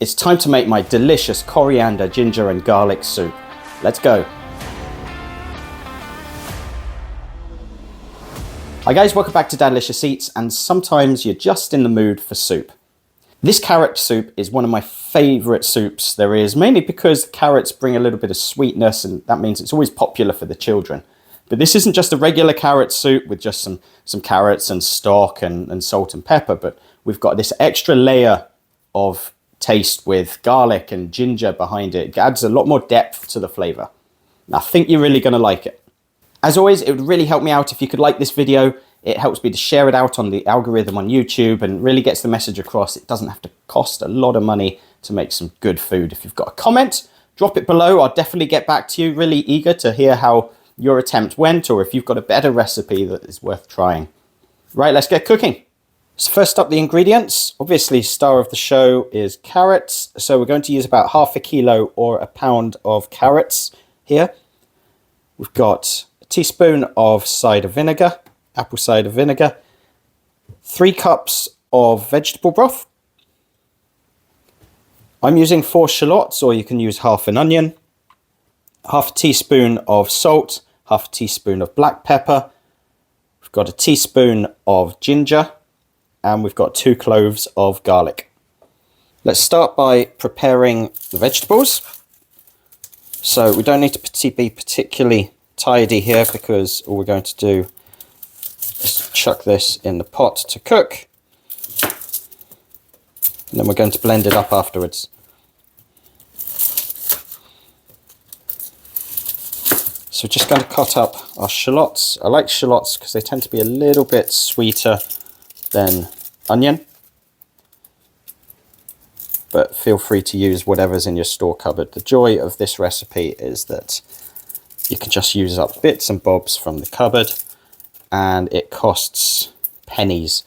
It's time to make my delicious coriander, ginger and garlic soup. Let's go. Hi guys, welcome back to Dadlicious Eats, and sometimes you're just in the mood for soup. This carrot soup is one of my favourite soups there is, mainly because carrots bring a little bit of sweetness, and that means it's always popular for the children. But this isn't just a regular carrot soup with just some carrots and stock and salt and pepper, but we've got this extra layer of taste with garlic and ginger behind it. It adds a lot more depth to the flavour. I think you're really going to like it. As always, it would really help me out if you could like this video. It helps me to share it out on the algorithm on YouTube and really gets the message across. It doesn't have to cost a lot of money to make some good food. If you've got a comment, drop it below. I'll definitely get back to you. Really eager to hear how your attempt went, or if you've got a better recipe that is worth trying. Right, let's get cooking. So first up, the ingredients. Obviously, star of the show is carrots. So we're going to use about half a kilo or a pound of carrots here. We've got a teaspoon of cider vinegar, apple cider vinegar, 3 cups of vegetable broth. I'm using 4 shallots, or you can use half an onion, half a teaspoon of salt, half a teaspoon of black pepper. We've got a teaspoon of ginger, and we've got 2 cloves of garlic. Let's start by preparing the vegetables. So we don't need to be particularly tidy here, because all we're going to do is chuck this in the pot to cook, and then we're going to blend it up afterwards. So we're just going to cut up our shallots. I like shallots because they tend to be a little bit sweeter than onion, but feel free to use whatever's in your store cupboard. The joy of this recipe is that you can just use up bits and bobs from the cupboard, and it costs pennies.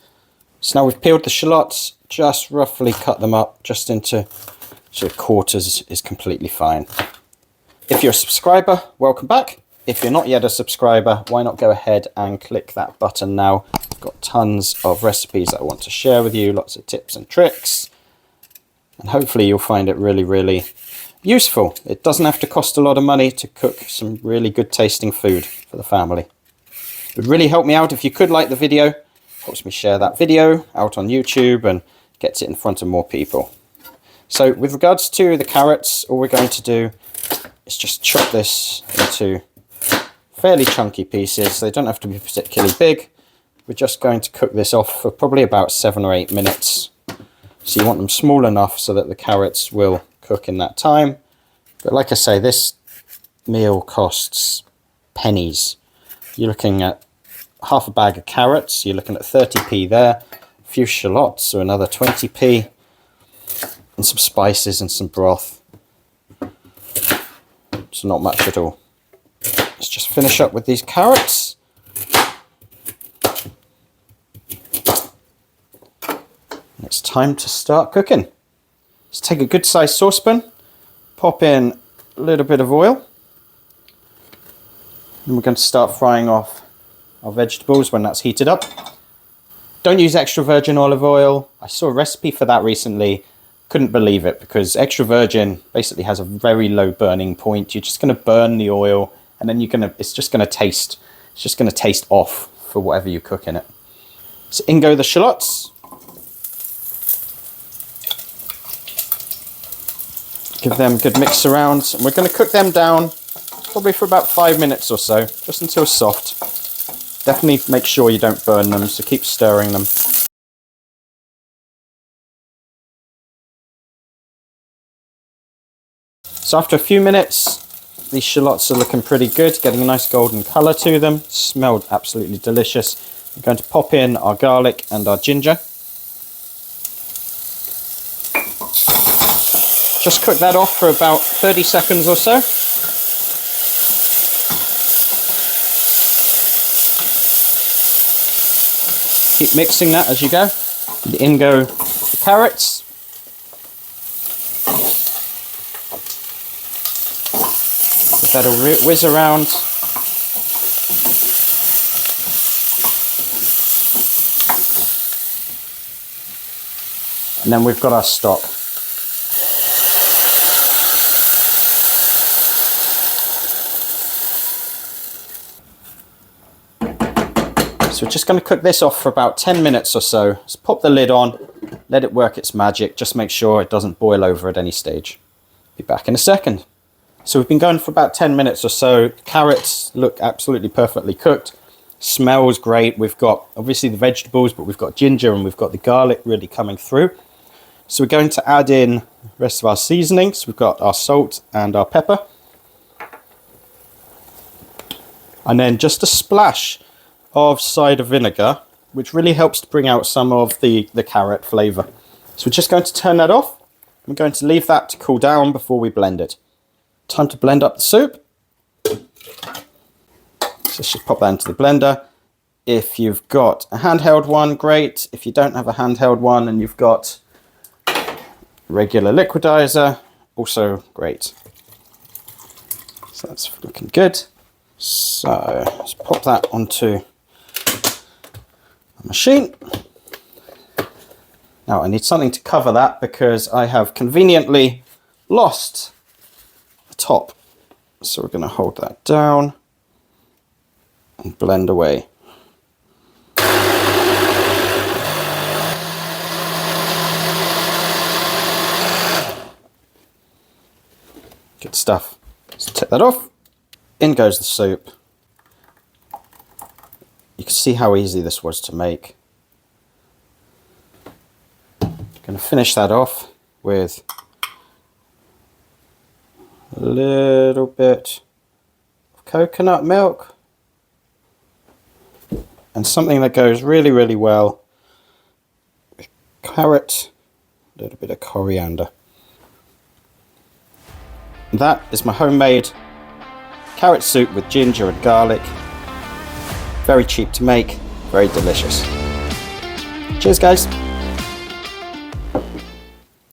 So now we've peeled the shallots, just roughly cut them up just into sort of quarters is completely fine. If you're a subscriber, welcome back. If you're not yet a subscriber, why not go ahead and click that button now. I've got tons of recipes that I want to share with you, lots of tips and tricks, and hopefully you'll find it really, really useful. It doesn't have to cost a lot of money to cook some really good tasting food for the family. It would really help me out if you could like the video. It helps me share that video out on YouTube and gets it in front of more people. So with regards to the carrots, all we're going to do is just chop this into fairly chunky pieces. They don't have to be particularly big. We're just going to cook this off for probably about 7 or 8 minutes. So you want them small enough so that the carrots will cook in that time. But like I say, this meal costs pennies. You're looking at half a bag of carrots, you're looking at 30p there, a few shallots, so another 20p, and some spices and some broth. So not much at all. Let's just finish up with these carrots. It's time to start cooking. Let's take a good sized saucepan, pop in a little bit of oil, and we're going to start frying off our vegetables when that's heated up. Don't use extra virgin olive oil. I saw a recipe for that recently. Couldn't believe it, because extra virgin basically has a very low burning point. You're just going to burn the oil, and then it's just going to taste off for whatever you cook in it. So in go the shallots. Give them a good mix around, and we're going to cook them down probably for about 5 minutes or so, just until soft. Definitely make sure you don't burn them, so keep stirring them. So after a few minutes, these shallots are looking pretty good, getting a nice golden colour to them. Smelled absolutely delicious. We're going to pop in our garlic and our ginger. Just cook that off for about 30 seconds or so. Keep mixing that as you go. In go the carrots. Give that a whiz around. And then we've got our stock. So we're just going to cook this off for about 10 minutes or so. Just pop the lid on, let it work its magic. Just make sure it doesn't boil over at any stage. Be back in a second. So we've been going for about 10 minutes or so. Carrots look absolutely perfectly cooked. Smells great. We've got obviously the vegetables, but we've got ginger and we've got the garlic really coming through. So we're going to add in the rest of our seasonings. We've got our salt and our pepper. And then just a splash of cider vinegar, which really helps to bring out some of the carrot flavour. So we're just going to turn that off. We're going to leave that to cool down before we blend it. Time to blend up the soup. So let's just pop that into the blender. If you've got a handheld one, great. If you don't have a handheld one and you've got regular liquidizer, also great. So that's looking good. So let's pop that onto the machine. Now I need something to cover that because I have conveniently lost the top. So we're going to hold that down and blend away. Good stuff. Let's take that off. In goes the soup. You can see how easy this was to make. Going to finish that off with a little bit of coconut milk and something that goes really, really well with carrot, a little bit of coriander. And that is my homemade carrot soup with ginger and garlic. Very cheap to make, very delicious. Cheers, guys.